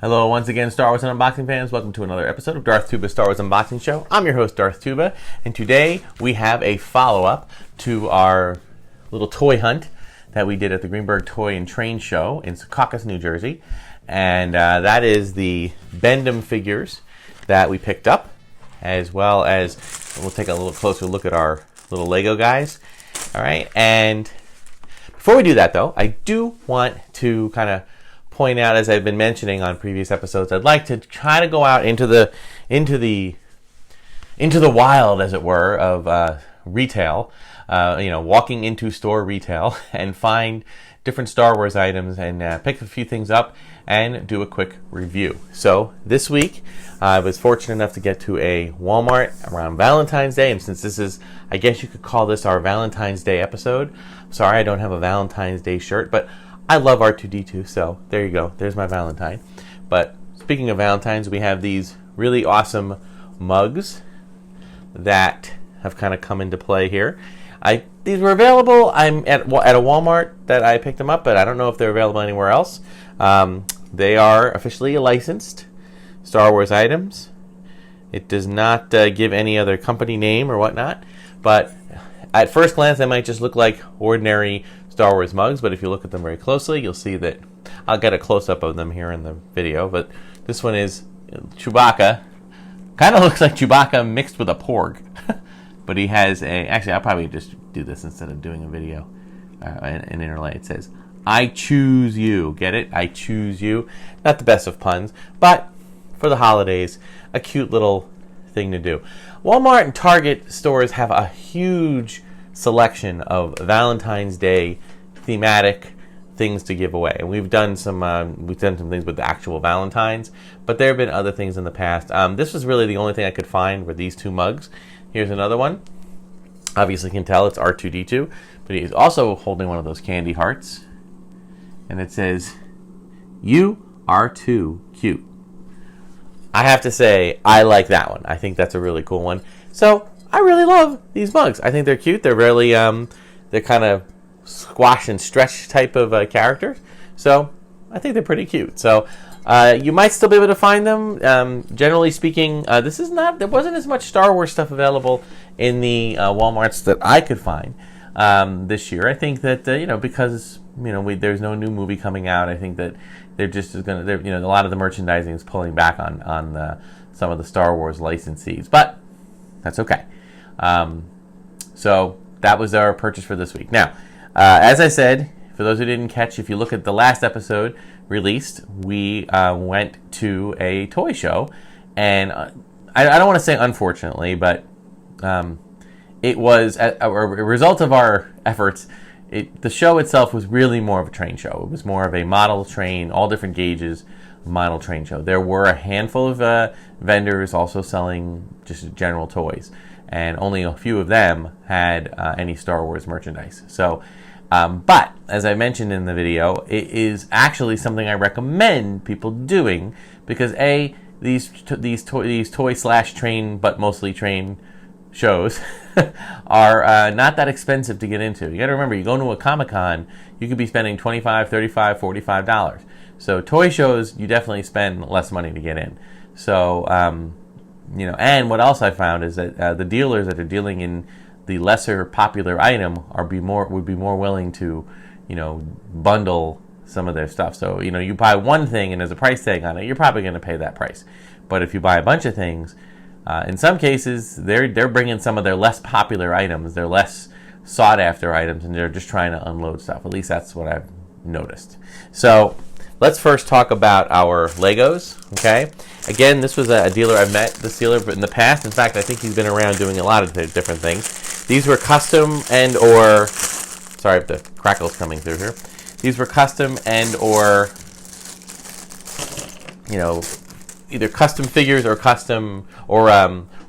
Hello once again, Star Wars and Unboxing fans. Welcome to another episode of Darth Tuba's Star Wars Unboxing Show. I'm your host, Darth Tuba, and today we have a follow-up to our little toy hunt that we did at the Greenberg Toy and Train Show in Secaucus, New Jersey. And that is the Bend-ems figures that we picked up, as well as we'll take a little closer look at our little Lego guys. All right, and before we do that, though, I do want to kind of point out, as I've been mentioning on previous episodes, I'd like to try to go out into the wild, as it were, of retail. Walking into store retail and find different Star Wars items and pick a few things up and do a quick review. So this week, I was fortunate enough to get to a Walmart around Valentine's Day, and since this is, I guess you could call this our Valentine's Day episode. Sorry, I don't have a Valentine's Day shirt, but I love R2-D2, so there you go. There's my Valentine. But speaking of Valentines, we have these really awesome mugs that have kind of come into play here. These were available. I'm at a Walmart that I picked them up, but I don't know if they're available anywhere else. They are officially licensed Star Wars items. It does not give any other company name or whatnot, but at first glance, they might just look like ordinary Star Wars mugs, but if you look at them very closely, you'll see that I'll get a close-up of them here in the video, but this one is Chewbacca. Kind of looks like Chewbacca mixed with a porg. But he has actually, I'll probably just do this instead of doing a video, an interlay. It says, I choose you. Get it? I choose you. Not the best of puns, but for the holidays, a cute little thing to do. Walmart and Target stores have a huge selection of Valentine's Day thematic things to give away, and we've done some things with the actual Valentines, but there have been other things in the past. This was really the only thing I could find were these two mugs. Here's another one. Obviously, you can tell it's R2-D2, but he's also holding one of those candy hearts, and it says, "You are too cute." I have to say, I like that one. I think that's a really cool one. So I really love these mugs. I think they're cute. They're really, they're kind of squash and stretch type of characters. So I think they're pretty cute. So you might still be able to find them. Generally speaking, there wasn't as much Star Wars stuff available in the Walmarts that I could find this year. I think that, because, there's no new movie coming out, I think that they're just going to, a lot of the merchandising is pulling back on some of the Star Wars licensees. But that's okay. So that was our purchase for this week. Now, as I said, for those who didn't catch, if you look at the last episode released, we went to a toy show, and I don't want to say unfortunately, but it was a result of our efforts. The show itself was really more of a train show. It was more of a model train, all different gauges model train show. There were a handful of vendors also selling just general toys, and only a few of them had any Star Wars merchandise. So, but as I mentioned in the video, it is actually something I recommend people doing because these toy/train, but mostly train shows are not that expensive to get into. You got to remember, you go to a Comic-Con, you could be spending $25, $35, $45. So toy shows, you definitely spend less money to get in. So, and what else I found is that the dealers that are dealing in the lesser popular item would be more willing to, bundle some of their stuff. So, you buy one thing and there's a price tag on it, you're probably going to pay that price. But if you buy a bunch of things, in some cases, they're bringing some of their less popular items, their less sought-after items, and they're just trying to unload stuff. At least that's what I've noticed. So let's first talk about our Legos, okay? Again, this was a dealer I've met, this dealer in the past. In fact, I think he's been around doing a lot of different things. These were custom sorry if the crackle's coming through here. These were custom either custom figures or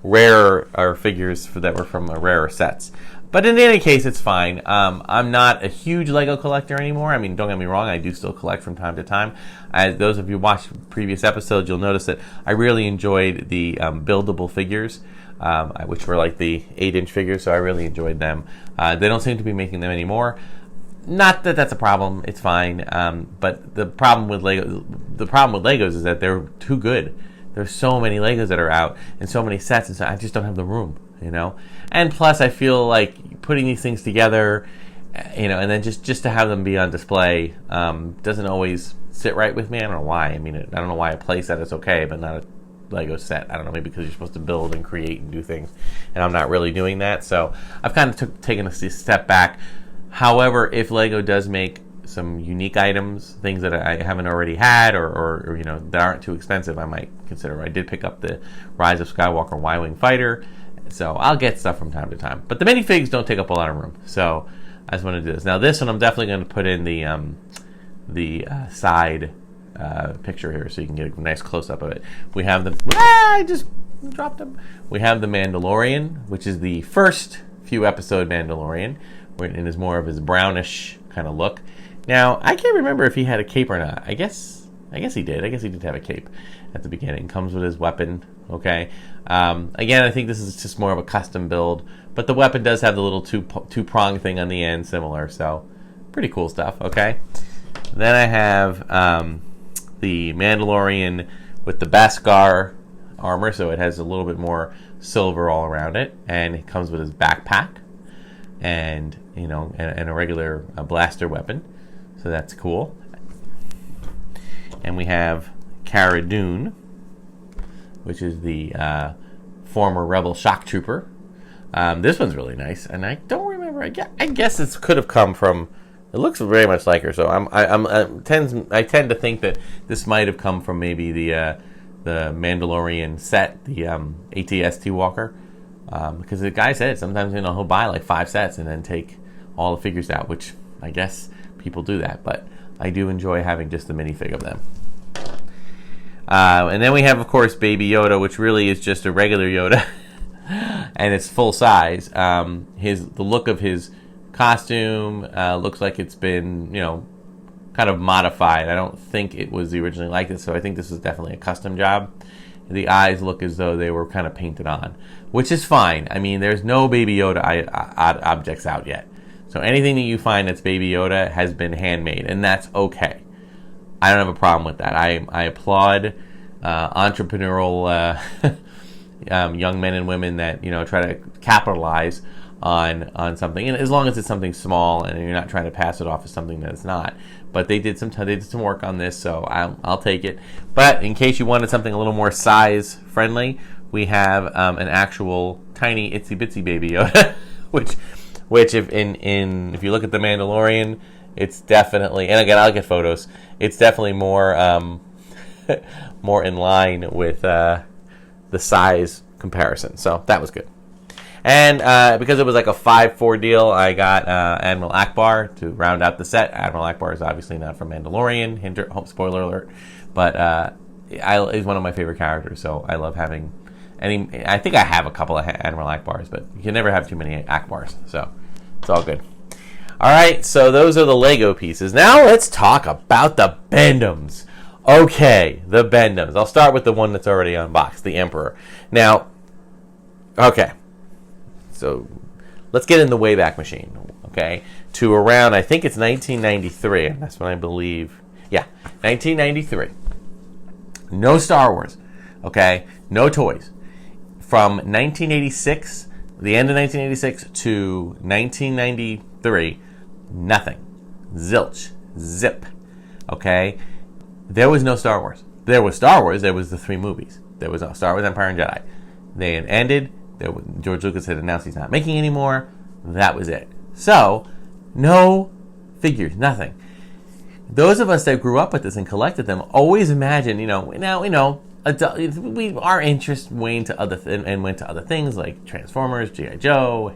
rare figures that were from rarer sets. But in any case, it's fine. I'm not a huge Lego collector anymore. I mean, don't get me wrong, I do still collect from time to time. As those of you who watched previous episodes, you'll notice that I really enjoyed the buildable figures, which were like the 8-inch figures, so I really enjoyed them. They don't seem to be making them anymore. Not that that's a problem. It's fine. But the problem with Legos is that they're too good. There's so many Legos that are out and so many sets, and so I just don't have the room, And plus, I feel like putting these things together, and then just to have them be on display doesn't always sit right with me. I don't know why. I mean, I don't know why a play set is okay, but not a Lego set. I don't know, maybe because you're supposed to build and create and do things, and I'm not really doing that. So I've kind of taken a step back. However, if Lego does make some unique items, things that I haven't already had, or that aren't too expensive, I might consider. I did pick up the Rise of Skywalker Y-Wing Fighter, so I'll get stuff from time to time. But the minifigs don't take up a lot of room, so I just want to do this. Now this one I'm definitely going to put in the side picture here, so you can get a nice close-up of it. We have I just dropped him. We have the Mandalorian, which is the first few episode Mandalorian, and is more of his brownish kind of look. Now, I can't remember if he had a cape or not. I guess he did. I guess he did have a cape at the beginning. Comes with his weapon, okay? Again, I think this is just more of a custom build, but the weapon does have the little two-prong thing on the end, similar, so pretty cool stuff, okay? Then I have the Mandalorian with the Beskar armor, so it has a little bit more silver all around it, and it comes with his backpack, and a regular blaster weapon. So that's cool. And we have Cara Dune, which is the former Rebel shock trooper. This one's really nice, and I don't remember. I guess this could have come from. It looks very much like her, so I tend to think that this might have come from maybe the Mandalorian set, the AT-ST Walker, because the guy said sometimes he'll buy like 5 sets and then take all the figures out, which I guess people do that, but I do enjoy having just the minifig of them. And then we have, of course, Baby Yoda, which really is just a regular Yoda, and it's full size. The look of his costume looks like it's been, kind of modified. I don't think it was originally like this, so I think this is definitely a custom job. The eyes look as though they were kind of painted on, which is fine. I mean, there's no Baby Yoda objects out yet. So anything that you find that's Baby Yoda has been handmade, and that's okay. I don't have a problem with that. I applaud entrepreneurial young men and women that try to capitalize on something, and as long as it's something small and you're not trying to pass it off as something that it's not. But they did some work on this, so I'll take it. But in case you wanted something a little more size friendly, we have an actual tiny itsy bitsy Baby Yoda, which if you look at the Mandalorian, it's definitely, and again I'll get photos, it's definitely more more in line with the size comparison. So that was good. And because it was like a 5-4 deal, I got Admiral Akbar to round out the set. Admiral Akbar is obviously not from Mandalorian, spoiler alert, but he's one of my favorite characters, so I love having I think I have a couple of Admiral Akbars, but you can never have too many Akbars, so it's all good. All right, so those are the Lego pieces. Now let's talk about the Bend-ems. Okay, the Bend-ems. I'll start with the one that's already unboxed, the Emperor. Now, okay, so let's get in the Wayback Machine, okay, to around, I think it's 1993. That's when I believe, yeah, 1993. No Star Wars, okay, no toys. From 1986, the end of 1986 to 1993, nothing. Zilch. Zip. Okay? There was no Star Wars. There was Star Wars. There was the 3 movies. There was no Star Wars, Empire, and Jedi. They had ended. George Lucas had announced he's not making anymore. That was it. So, no figures. Nothing. Those of us that grew up with this and collected them always imagine, our interest went to other things like Transformers, G.I. Joe.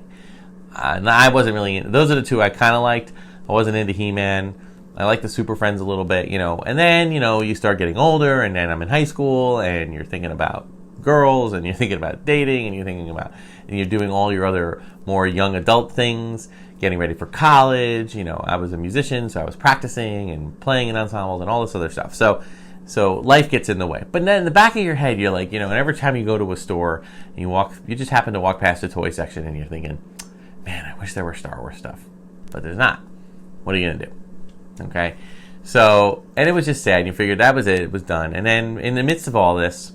And I wasn't really into, those are the 2 I kind of liked. I wasn't into He-Man. I liked the Super Friends a little bit, And then, you start getting older, and then I'm in high school, and you're thinking about girls, and you're thinking about dating, and you're doing all your other more young adult things, getting ready for college. I was a musician, so I was practicing and playing in ensembles and all this other stuff. So life gets in the way. But then in the back of your head, you're like, and every time you go to a store and you just happen to walk past the toy section and you're thinking, man, I wish there were Star Wars stuff. But there's not. What are you gonna do? Okay, so, and it was just sad. You figured that was it; it was done. And then in the midst of all this,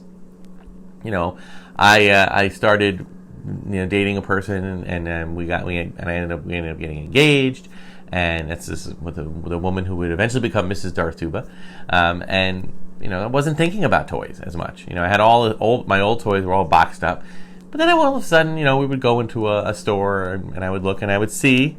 I started, dating a person, and we ended up getting engaged, and that's this with a woman who would eventually become Mrs. Darth Tuba, and I wasn't thinking about toys as much. I had my old toys were all boxed up, but then all of a sudden, we would go into a store, and I would look, and I would see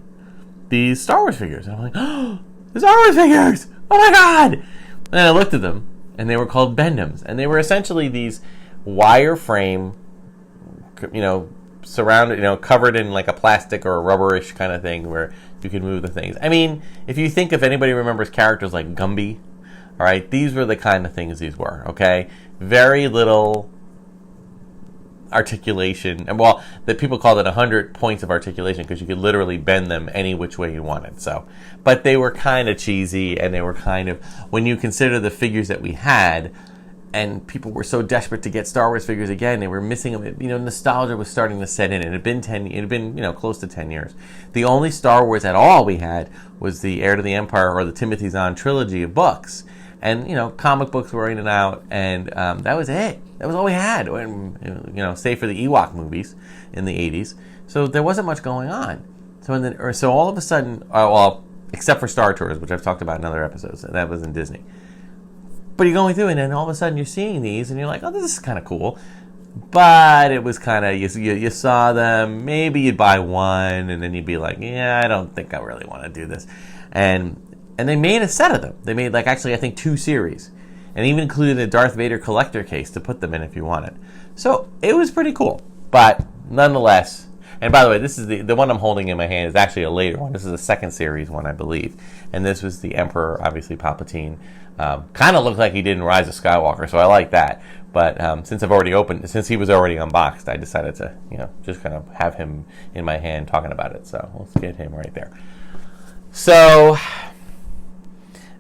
these Star Wars figures, and I'm like, oh, the Star Wars figures! Oh my god! And then I looked at them, and they were called Bend-ems, and they were essentially these wireframe, surrounded, covered in like a plastic or a rubberish kind of thing where you can move the things. I mean, if you think if anybody remembers characters like Gumby, all right, these were the kind of things these were, okay? Very little articulation, and that people called it 100 points of articulation because you could literally bend them any which way you wanted. So, but they were kind of cheesy, and they were kind of, when you consider the figures that we had, and people were so desperate to get Star Wars figures again, they were missing them. Nostalgia was starting to set in. It had been close to 10 years. The only Star Wars at all we had was the Heir to the Empire or the Timothy Zahn trilogy of books. And, comic books were in and out, and that was it. That was all we had, save for the Ewok movies in the 80s. So there wasn't much going on. So all of a sudden, except for Star Tours, which I've talked about in other episodes, and that was in Disney. But you're going through, and then all of a sudden you're seeing these, and you're like, oh, this is kind of cool. But it was kind of, you saw them, maybe you'd buy one, and then you'd be like, yeah, I don't think I really want to do this. And they made a set of them. They made, I think 2 series. And even included a Darth Vader collector case to put them in if you wanted. So it was pretty cool. But nonetheless, and by the way, this is the one I'm holding in my hand is actually a later one. This is a second series one, I believe. And this was the Emperor, obviously Palpatine. Kind of looked like he did in Rise of Skywalker, so I like that. But since he was already unboxed, I decided to, just kind of have him in my hand talking about it. So let's get him right there. So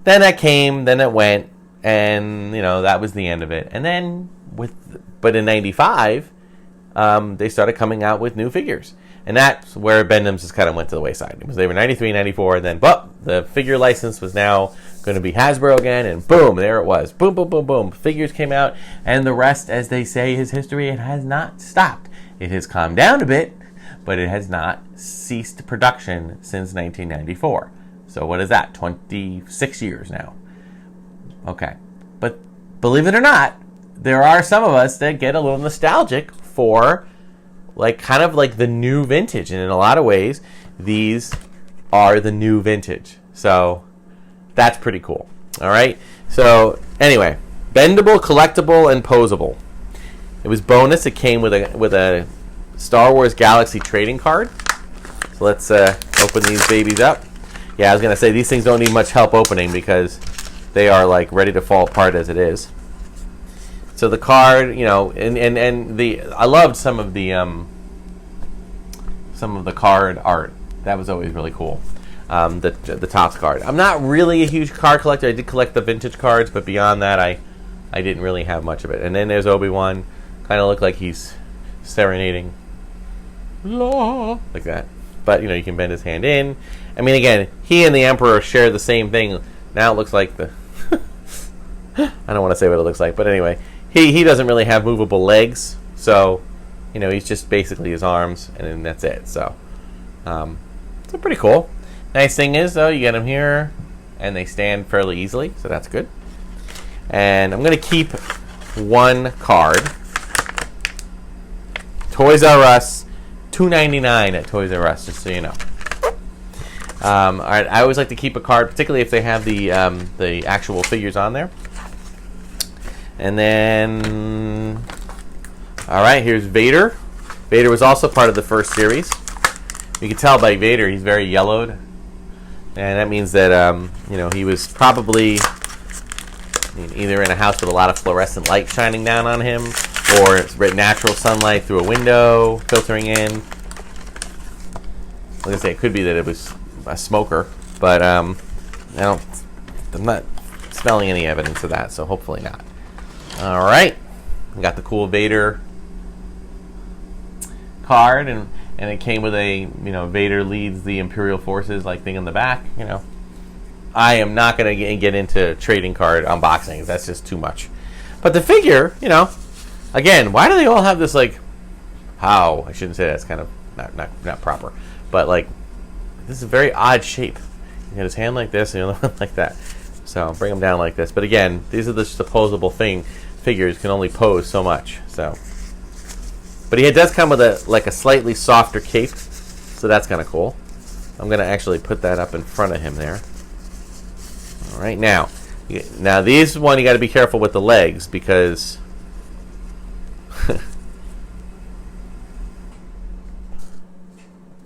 then that came, then it went, and that was the end of it. And then but in '95, they started coming out with new figures. And that's where Bend-ems just kind of went to the wayside. It was they were 93, 94, and then the figure license was now going to be Hasbro again, and boom, there it was. Boom, boom, boom, boom. Figures came out, and the rest, as they say, is history. It has not stopped. It has calmed down a bit, but it has not ceased production since 1994. So what is that? 26 years now. Okay. But believe it or not, there are some of us that get a little nostalgic for kind of like the new vintage. And in a lot of ways, these are the new vintage. So that's pretty cool. All right. So anyway, bendable, collectible, and posable. It was bonus. It came with a Star Wars Galaxy trading card. So let's open these babies up. Yeah, I was going to say these things don't need much help opening because they are ready to fall apart as it is. So the card, I loved some of the card art. That was always really cool. The Topps card. I'm not really a huge card collector. I did collect the vintage cards, but beyond that, I didn't really have much of it. And then there's Obi-Wan. Kind of looked like he's serenading, like that. But you can bend his hand in. I mean, again, he and the Emperor share the same thing. Now it looks like the. I don't want to say what it looks like, but anyway, he doesn't really have movable legs, so he's just basically his arms, and then that's it. So, so pretty cool. Nice thing is, though, you get them here, and they stand fairly easily, so that's good. And I'm going to keep one card. Toys R Us, $2.99 at Toys R Us, just so you know. All right, I always like to keep a card, particularly if they have the actual figures on there. And then, all right, here's Vader. Vader was also part of the first series. You can tell by Vader, he's very yellowed. And that means that, he was probably either in a house with a lot of fluorescent light shining down on him, or it's natural sunlight through a window filtering in. I was going to say, it could be that it was a smoker, but I'm not smelling any evidence of that, so hopefully not. All right, we got the cool Vader card, and it came with a Vader leads the Imperial forces thing in the back. I am not going to get into trading card unboxings. That's just too much. But the figure, you know, again, why do they all have this, like, how? I shouldn't say that. It's kind of not proper. But, like, this is a very odd shape. You got his hand like this and the other one like that. So I'll bring them down like this. But again, these are just the posable figures. Can only pose so much. So, but he does come with a slightly softer cape. So that's kind of cool. I'm going to actually put that up in front of him there. All right, now these one you got to be careful with the legs because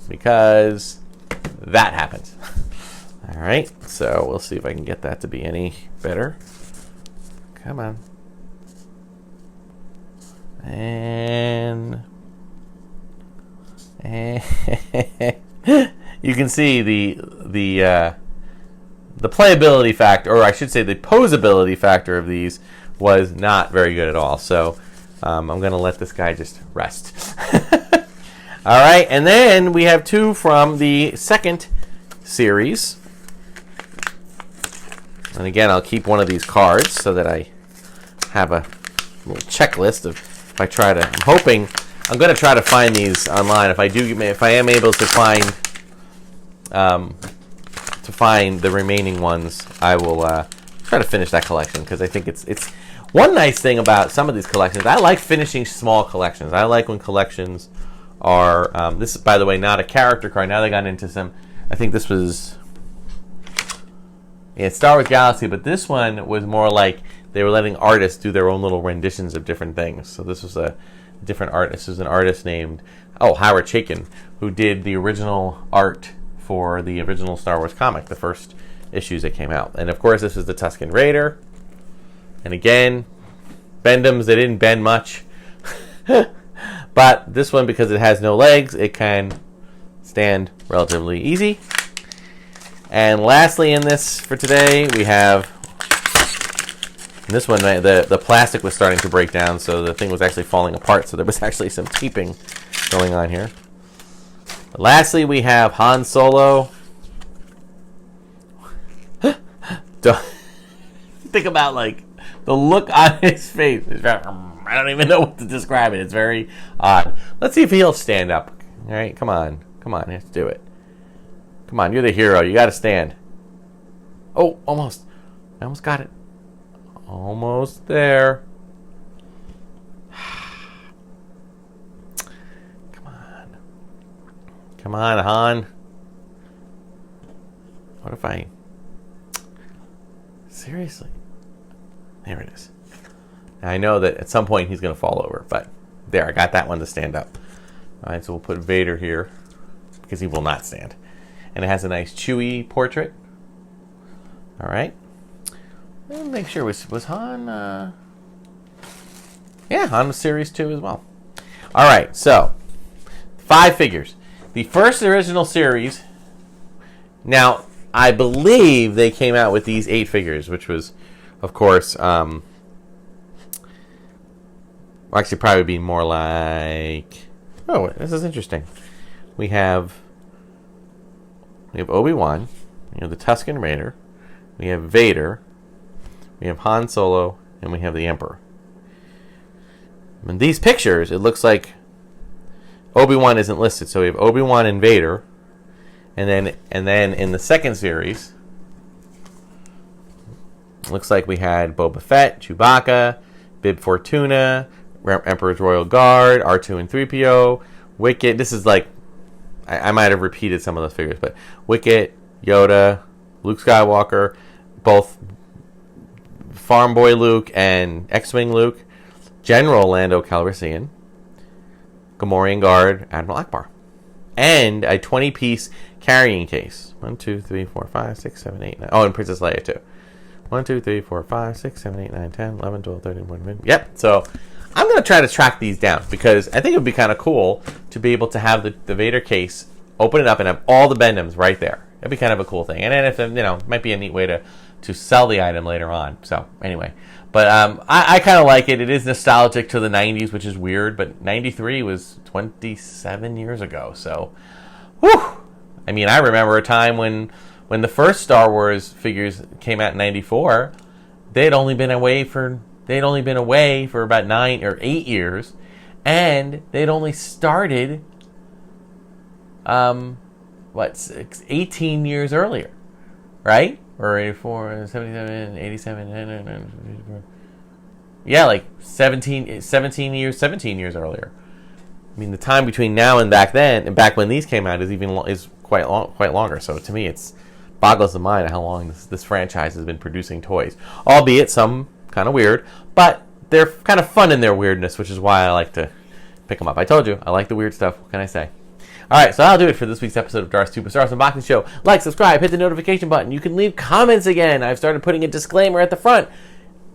because that happens. All right, so we'll see if I can get that to be any better. Come on. And you can see the playability factor, or I should say the posability factor of these was not very good at all. So I'm going to let this guy just rest. All right, and then we have two from the second series. And again, I'll keep one of these cards so that I have a little checklist of if I try to. I'm going to try to find these online. If I am able to find the remaining ones, I will try to finish that collection because I think it's one nice thing about some of these collections. I like finishing small collections. I like when collections are. This is, by the way, not a character card. Now they got into some. I think this was. Yeah, Star Wars Galaxy, but this one was more like they were letting artists do their own little renditions of different things. So this was a different artist. This was an artist named Howard Chaykin, who did the original art for the original Star Wars comic, the first issues that came out. And of course, this is the Tusken Raider. And again, Bend-ems, they didn't bend much. But this one, because it has no legs, it can stand relatively easy. And lastly in this for today, we have this one. The plastic was starting to break down, so the thing was actually falling apart. So there was actually some taping going on here. But lastly, we have Han Solo. Think about like the look on his face. I don't even know what to describe it. It's very odd. Let's see if he'll stand up. All right, come on, let's do it. Come on, you're the hero. You got to stand. Oh, almost. I almost got it. Almost there. Come on, Han. What if I... Seriously? There it is. Now, I know that at some point he's going to fall over, but there, I got that one to stand up. All right, so we'll put Vader here because he will not stand. And it has a nice Chewie portrait. All right. Let me make sure, was Han... Yeah, Han was Series 2 as well. All right, so 5 figures. The first original series... Now, I believe they came out with these 8 figures, which was, of course... Well, actually, probably be more like... Oh, this is interesting. We have Obi-Wan, we have the Tusken Raider, we have Vader, we have Han Solo, and we have the Emperor. In these pictures, it looks like Obi-Wan isn't listed, so we have Obi-Wan and Vader, and then in the second series, it looks like we had Boba Fett, Chewbacca, Bib Fortuna, Emperor's Royal Guard, R2 and 3PO, Wicket. This is like, I might have repeated some of those figures, but Wicket, Yoda, Luke Skywalker, both Farm Boy Luke and X-Wing Luke, General Lando Calrissian, Gamorrean Guard, Admiral Akbar, and a 20-piece carrying case. 1, 2, 3, 4, 5, 6, 7, 8, 9. Oh, and Princess Leia too. 1, 2, 3, 4, 5, 6, 7, 8, 9, 10, 11, 12, 13, 14. Yep. So I'm going to try to track these down because I think it would be kind of cool to be able to have the Vader case, open it up, and have all the Bend-ems right there. That'd be kind of a cool thing. And then if, it might be a neat way to sell the item later on. So anyway, but I kind of like it. It is nostalgic to the 90s, which is weird, but 93 was 27 years ago. So, whew. I mean, I remember a time when when the first Star Wars figures came out in '94, they'd only been away for about 9 or 8 years, and they'd only started 18 years earlier, right? Or 84, 77, 87, yeah, like 17 years earlier. I mean, the time between now and back then, and back when these came out, is quite longer. So to me, it's boggles the mind how long this franchise has been producing toys, albeit some kind of weird, but they're kind of fun in their weirdness, which is why I like to pick them up. I told you, I like the weird stuff. What can I say? All right, so that'll do it for this week's episode of Darth Tuba Star Wars Unboxing Show. Like, subscribe, hit the notification button. You can leave comments again. I've started putting a disclaimer at the front,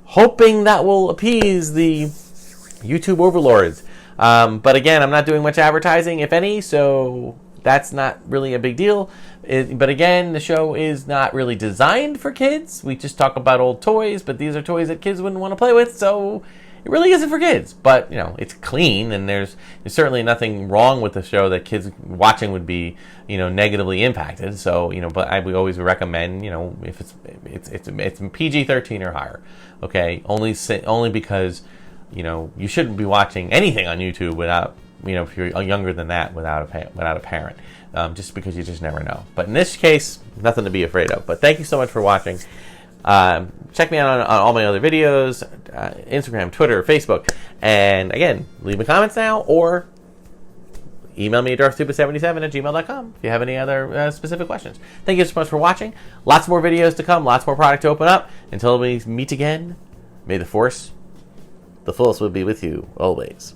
hoping that will appease the YouTube overlords. But again, I'm not doing much advertising, if any, so that's not really a big deal. But again, the show is not really designed for kids. We just talk about old toys, but these are toys that kids wouldn't want to play with, so it really isn't for kids. But, it's clean, and there's certainly nothing wrong with the show that kids watching would be, negatively impacted. So, but we always recommend, if it's PG-13 or higher, okay? Only because, you shouldn't be watching anything on YouTube without, if you're younger than that, without a parent, just because you just never know. But in this case, nothing to be afraid of. But thank you so much for watching. Check me out on all my other videos, Instagram, Twitter, Facebook. And again, leave me comments now or email me at darthtuba77@gmail.com if you have any other specific questions. Thank you so much for watching. Lots more videos to come, lots more product to open up. Until we meet again, may the Force will be with you always.